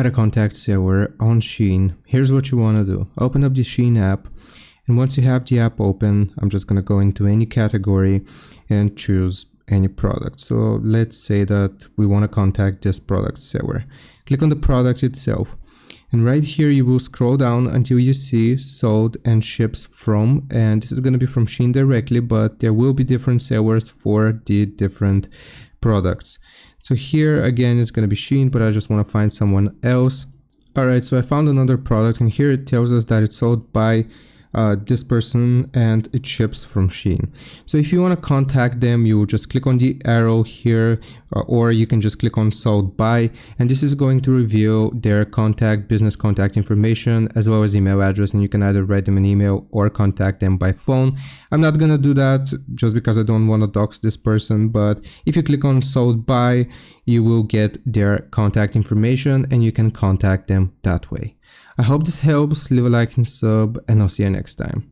how to contact seller on Shein. Here's what you want to do. Open up the Shein app, and once you have the app open, I'm just going to go into any category and choose any product. So let's say that we want to contact this product seller. Click on the product itself, and right here you will scroll down until you see sold and ships from, and this is going to be from Shein directly, but there will be different sellers for the different products. So here again it's going to be Shein, but I just want to find someone else. Alright, so I found another product, and here it tells us that it's sold by this person and it ships from Shein. So if you want to contact them, you will just click on the arrow here, or you can just click on sold by, and this is going to reveal their business contact information as well as email address, and you can either write them an email or contact them by phone. I'm not gonna do that just because I don't want to dox this person, but if you click on sold by, you will get their contact information and you can contact them that way. I hope this helps. Leave a like and sub, and I'll see you next time.